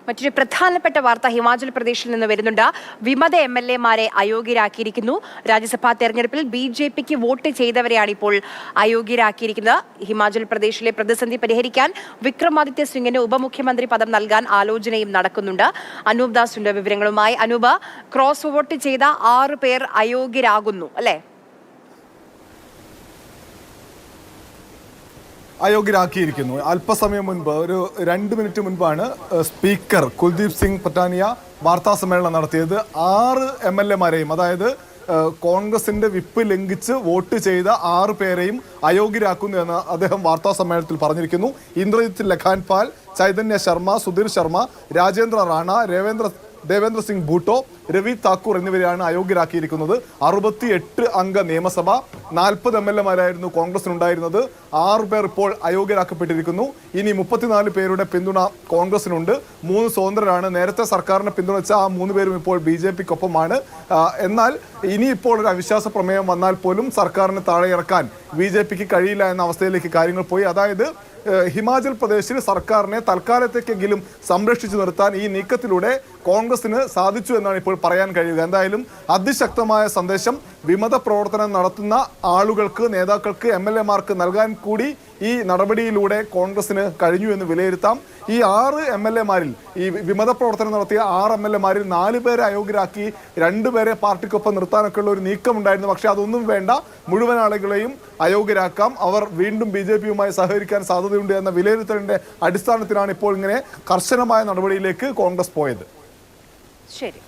മറ്റൊരു പ്രധാനപ്പെട്ട വാർത്ത ഹിമാചൽ പ്രദേശിൽ നിന്ന് വരുന്നുണ്ട്. വിമത MLA-മാരെ അയോഗ്യരാക്കിയിരിക്കുന്നു. രാജ്യസഭാ തെരഞ്ഞെടുപ്പിൽ BJPക്ക് വോട്ട് ചെയ്തവരെയാണ് ഇപ്പോൾ അയോഗ്യരാക്കിയിരിക്കുന്നത്. ഹിമാചൽ പ്രദേശിലെ പ്രതിസന്ധി പരിഹരിക്കാൻ വിക്രമാദിത്യ സിംഗിന് ഉപമുഖ്യമന്ത്രി പദം നൽകാൻ ആലോചനയും നടക്കുന്നുണ്ട്. അനൂപ് ദാസിന്റെ വിവരങ്ങളുമായി. അനൂപ്, ക്രോസ് വോട്ട് ചെയ്ത 6 പേർ അയോഗ്യരാകുന്നു അല്ലേ? അയോഗ്യരാക്കിയിരിക്കുന്നു. അല്പസമയം മുൻപ്, ഒരു 2 മിനിറ്റ് മുൻപാണ് സ്പീക്കർ കുൽദീപ് സിംഗ് പട്ടാനിയ വാർത്താ സമ്മേളനം നടത്തിയത്. 6 MLA-മാരെയും, അതായത് കോൺഗ്രസിന്റെ വിപ്പ് ലംഘിച്ച് വോട്ട് ചെയ്ത 6 പേരെയും അയോഗ്യരാക്കുന്നു എന്ന് അദ്ദേഹം വാർത്താ സമ്മേളനത്തിൽ പറഞ്ഞിരിക്കുന്നു. ഇന്ദ്രജിത്ത് ലഖാൻപാൽ, ചൈതന്യ ശർമ്മ, സുധീർ ശർമ്മ, രാജേന്ദ്ര റാണ, ദേവേന്ദ്ര സിംഗ് ഭൂട്ടോ, രവി താക്കൂർ എന്നിവരെയാണ് അയോഗ്യരാക്കിയിരിക്കുന്നത്. 68 അംഗ നിയമസഭ, 40 MLA-മാരായിരുന്നു കോൺഗ്രസിനുണ്ടായിരുന്നത്. 6 പേർ ഇപ്പോൾ അയോഗ്യരാക്കപ്പെട്ടിരിക്കുന്നു. ഇനി 34 പേരുടെ പിന്തുണ കോൺഗ്രസിനുണ്ട്. 3 സ്വതന്ത്രരാണ്. നേരത്തെ സർക്കാരിനെ പിന്തുണച്ച ആ 3 പേരും ഇപ്പോൾ BJPക്കൊപ്പമാണ്. എന്നാൽ ഇനിയിപ്പോൾ ഒരു അവിശ്വാസ പ്രമേയം വന്നാൽ പോലും സർക്കാരിനെ താഴെ ഇറക്കാൻ BJPക്ക് കഴിയില്ല എന്ന അവസ്ഥയിലേക്ക് കാര്യങ്ങൾ പോയി. അതായത് ഹിമാചൽ പ്രദേശിൽ സർക്കാരിനെ തൽക്കാലത്തേക്കെങ്കിലും സംരക്ഷിച്ചു നിർത്താൻ ഈ നീക്കത്തിലൂടെ കോൺഗ്രസിന് സാധിച്ചു എന്നാണ് ഇപ്പോൾ പറയാൻ കഴിയുക. എന്തായാലും അതിശക്തമായ സന്ദേശം വിമത പ്രവർത്തനം നടത്തുന്ന ആളുകൾക്ക്, നേതാക്കൾക്ക്, MLA-മാർക്ക് നൽകാൻ കൂടി ഈ നടപടിയിലൂടെ കോൺഗ്രസിന് കഴിഞ്ഞു എന്ന് വിലയിരുത്താം. ഈ 6 MLA-മാരിൽ, ഈ വിമത പ്രവർത്തനം നടത്തിയ 6 MLA-മാരിൽ 4 പേരെ അയോഗ്യരാക്കി 2 പേരെ പാർട്ടിക്കൊപ്പം നിർത്താനൊക്കെയുള്ള ഒരു നീക്കമുണ്ടായിരുന്നു. പക്ഷേ അതൊന്നും വേണ്ട, മുഴുവൻ ആളുകളെയും അയോഗ്യരാക്കാം, അവർ വീണ്ടും BJPയുമായി സഹകരിക്കാൻ സാധ്യതയുണ്ട് എന്ന വിലയിരുത്തലിന്റെ അടിസ്ഥാനത്തിലാണ് ഇപ്പോൾ ഇങ്ങനെ കർശനമായ നടപടിയിലേക്ക് കോൺഗ്രസ് പോയത്. ശരി.